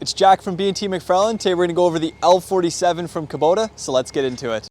It's Jack from B&T MacFarlane. Today we're going to go over the L47 from Kubota, so let's get into it.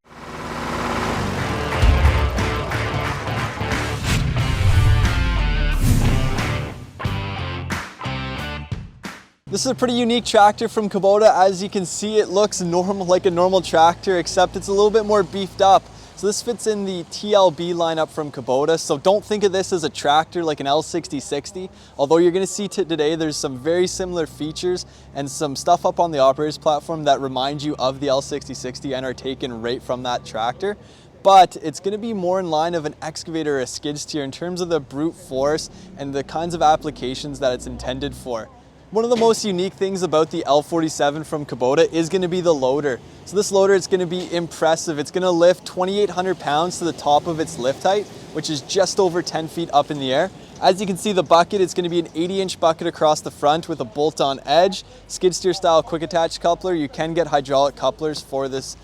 This is a pretty unique tractor from Kubota. As you can see, it looks normal, like a normal tractor, except it's a little bit more beefed up. So this fits in the TLB lineup from Kubota. So don't think of this as a tractor like an L6060. Although you're going to see today there's some very similar features and some stuff up on the operator's platform that remind you of the L6060 and are taken right from that tractor. But it's going to be more in line of an excavator or a skid steer in terms of the brute force and the kinds of applications that it's intended for. One of the most unique things about the L47 from Kubota is going to be the loader. So this loader is going to be impressive. It's going to lift 2,800 pounds to the top of its lift height, which is just over 10 feet up in the air. As you can see, the bucket is going to be an 80-inch bucket across the front with a bolt-on edge, skid steer style quick attach coupler. You can get hydraulic couplers for this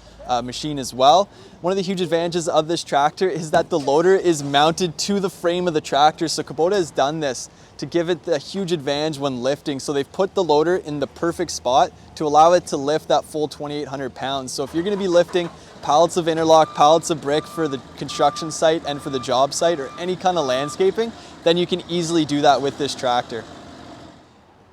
machine as well. One of the huge advantages of this tractor is that the loader is mounted to the frame of the tractor. So Kubota has done this to give it a huge advantage when lifting. So they've put the loader in the perfect spot to allow it to lift that full 2,800 pounds. So if you're going to be lifting pallets of interlock, pallets of brick for the construction site and for the job site or any kind of landscaping, then you can easily do that with this tractor.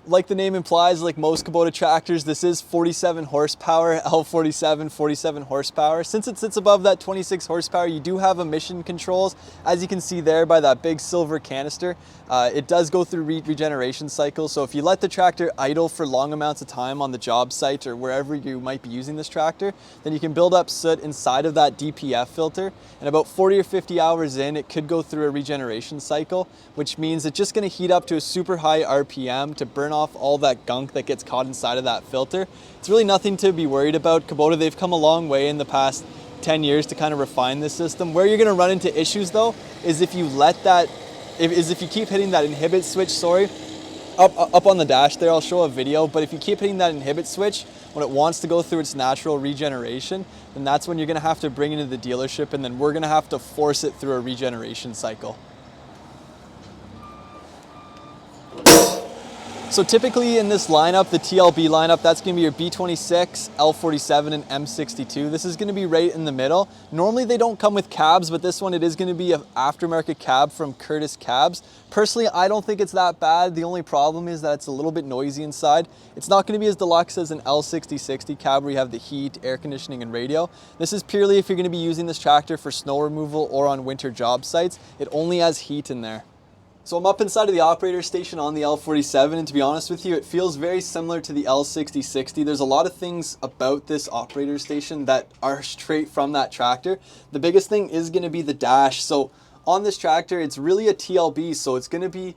Like the name implies, like most Kubota tractors, this is 47 horsepower, L47, 47 horsepower. Since it sits above that 26 horsepower, you do have emission controls. As you can see there by that big silver canister, it does go through regeneration cycles. So if you let the tractor idle for long amounts of time on the job site or wherever you might be using this tractor, then you can build up soot inside of that DPF filter. And about 40 or 50 hours in, it could go through a regeneration cycle, which means it's just going to heat up to a super high RPM to burn off all that gunk that gets caught inside of that filter. It's really nothing to be worried about. Kubota, they've come a long way in the past 10 years to kind of refine this system. Where you're going to run into issues though is if you let that, if you keep hitting that inhibit switch, up on the dash there, I'll show a video, but if you keep hitting that inhibit switch when it wants to go through its natural regeneration, then that's when you're going to have to bring it into the dealership, and then we're going to have to force it through a regeneration cycle. So typically in this lineup, the TLB lineup, that's going to be your B26, L47, and M62. This is going to be right in the middle. Normally they don't come with cabs, but this one, it is going to be an aftermarket cab from Curtis Cabs. Personally, I don't think it's that bad. The only problem is that it's a little bit noisy inside. It's not going to be as deluxe as an L6060 cab where you have the heat, air conditioning, and radio. This is purely if you're going to be using this tractor for snow removal or on winter job sites. It only has heat in there. So I'm up inside of the operator station on the L47, and to be honest with you, it feels very similar to the L6060. There's a lot of things about this operator station that are straight from that tractor. The biggest thing is going to be the dash. So on this tractor, it's really a TLB, so it's going to be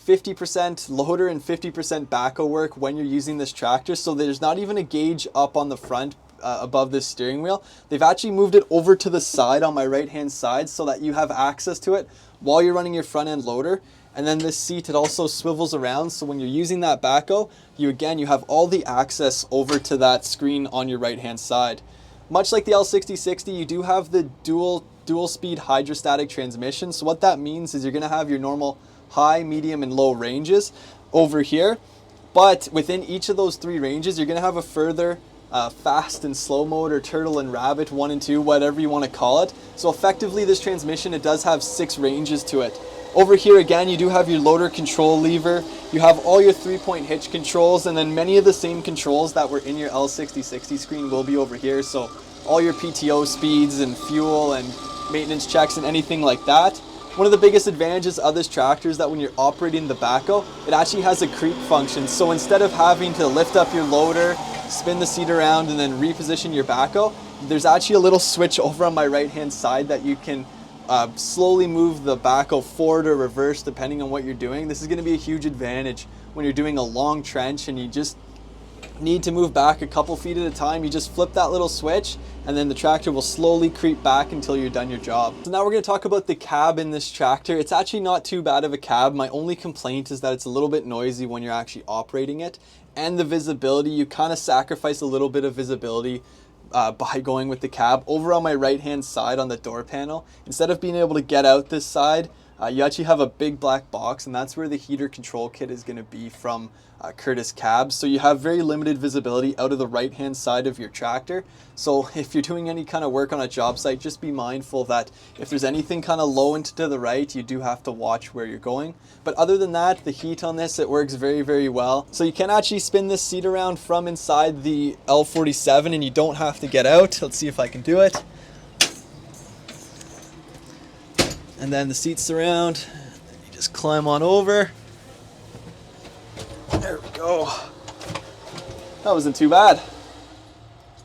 50% loader and 50% backhoe work when you're using this tractor. So there's not even a gauge up on the front above this steering wheel. They've actually moved it over to the side on my right hand side so that you have access to it while you're running your front end loader. And then this seat, it also swivels around, so when you're using that backhoe, you have all the access over to that screen on your right hand side. Much like the L6060, you do have the dual speed hydrostatic transmission. So what that means is you're going to have your normal high, medium, and low ranges over here, but within each of those three ranges you're going to have a further fast and slow mode, or turtle and rabbit 1 and 2, whatever you want to call it. So effectively this transmission, it does have 6 ranges to it. Over here again, you do have your loader control lever, you have all your 3-point hitch controls, and then many of the same controls that were in your L6060 screen will be over here. So all your PTO speeds and fuel and maintenance checks and anything like that. One of the biggest advantages of this tractor is that when you're operating the backhoe, it actually has a creep function. So instead of having to lift up your loader, spin the seat around, and then reposition your backhoe, there's actually a little switch over on my right hand side that you can slowly move the backhoe forward or reverse depending on what you're doing. This is going to be a huge advantage when you're doing a long trench and you just need to move back a couple feet at a time. You just flip that little switch and then the tractor will slowly creep back until you're done your job. So now we're going to talk about the cab in this tractor. It's actually not too bad of a cab. My only complaint is that it's a little bit noisy when you're actually operating it, and the visibility, you kind of sacrifice a little bit of visibility by going with the cab. Over on my right hand side on the door panel, instead of being able to get out this side, You actually have a big black box, and that's where the heater control kit is going to be from Curtis Cabs. So you have very limited visibility out of the right hand side of your tractor. So if you're doing any kind of work on a job site, just be mindful that if there's anything kind of low and to the right, you do have to watch where you're going. But other than that, the heat on this, it works very, very well. So you can actually spin this seat around from inside the L47 and you don't have to get out. Let's see if I can do it. And then the seats surround, you just climb on over. There we go. That wasn't too bad.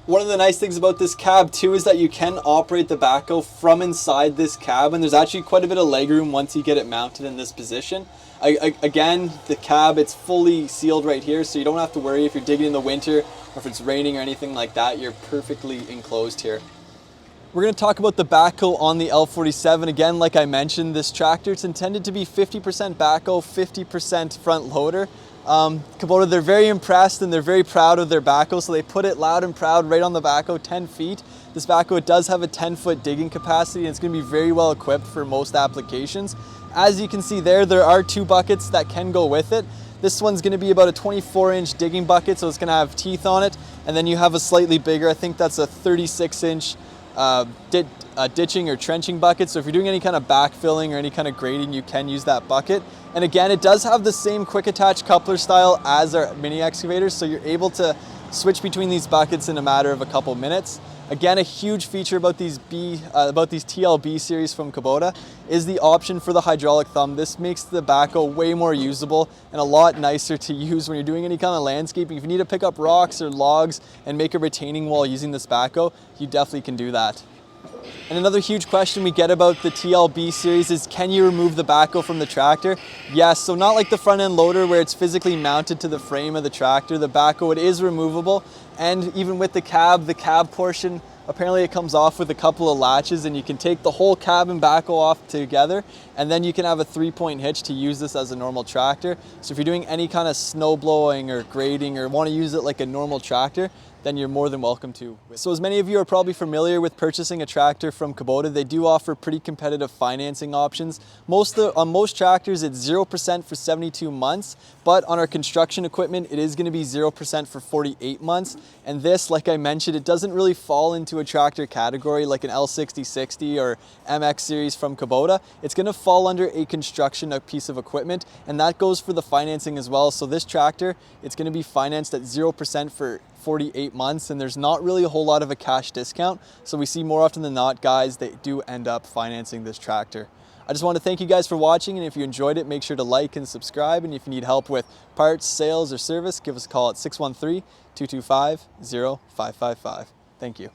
One of the nice things about this cab too is that you can operate the backhoe from inside this cab, and there's actually quite a bit of legroom once you get it mounted in this position. Again, the cab, it's fully sealed right here, so you don't have to worry if you're digging in the winter or if it's raining or anything like that. You're perfectly enclosed here. We're going to talk about the backhoe on the L47. Again, like I mentioned, this tractor, it's intended to be 50% backhoe, 50% front loader. Kubota, they're very impressed and they're very proud of their backhoe, so they put it loud and proud right on the backhoe, 10 feet. This backhoe, it does have a 10-foot digging capacity, and it's going to be very well equipped for most applications. As you can see there are 2 buckets that can go with it. This one's going to be about a 24-inch digging bucket, so it's going to have teeth on it, and then you have a slightly bigger, I think that's a 36-inch ditching or trenching bucket. So if you're doing any kind of backfilling or any kind of grading, you can use that bucket. And again, it does have the same quick attach coupler style as our mini excavators, so you're able to switch between these buckets in a matter of a couple minutes. Again, a huge feature about these TLB series from Kubota is the option for the hydraulic thumb. This makes the backhoe way more usable and a lot nicer to use when you're doing any kind of landscaping. If you need to pick up rocks or logs and make a retaining wall using this backhoe, you definitely can do that. And another huge question we get about the TLB series is, can you remove the backhoe from the tractor? Yes, so not like the front end loader where it's physically mounted to the frame of the tractor. The backhoe, it is removable, and even with the cab portion, apparently it comes off with a couple of latches, and you can take the whole cab and backhoe off together, and then you can have a 3-point hitch to use this as a normal tractor. So if you're doing any kind of snow blowing or grading or want to use it like a normal tractor, then you're more than welcome to. So as many of you are probably familiar with purchasing a tractor from Kubota, they do offer pretty competitive financing options. On most tractors, it's 0% for 72 months, but on our construction equipment, it is going to be 0% for 48 months. And this, like I mentioned, it doesn't really fall into a tractor category like an L6060 or MX series from Kubota. It's going to fall under a construction piece of equipment, and that goes for the financing as well. So this tractor, it's going to be financed at 0% for 48 months, and there's not really a whole lot of a cash discount. So we see more often than not, guys, they do end up financing this tractor. I just want to thank you guys for watching, and if you enjoyed it, make sure to like and subscribe. And if you need help with parts, sales, or service, give us a call at 613-225-0555. Thank you.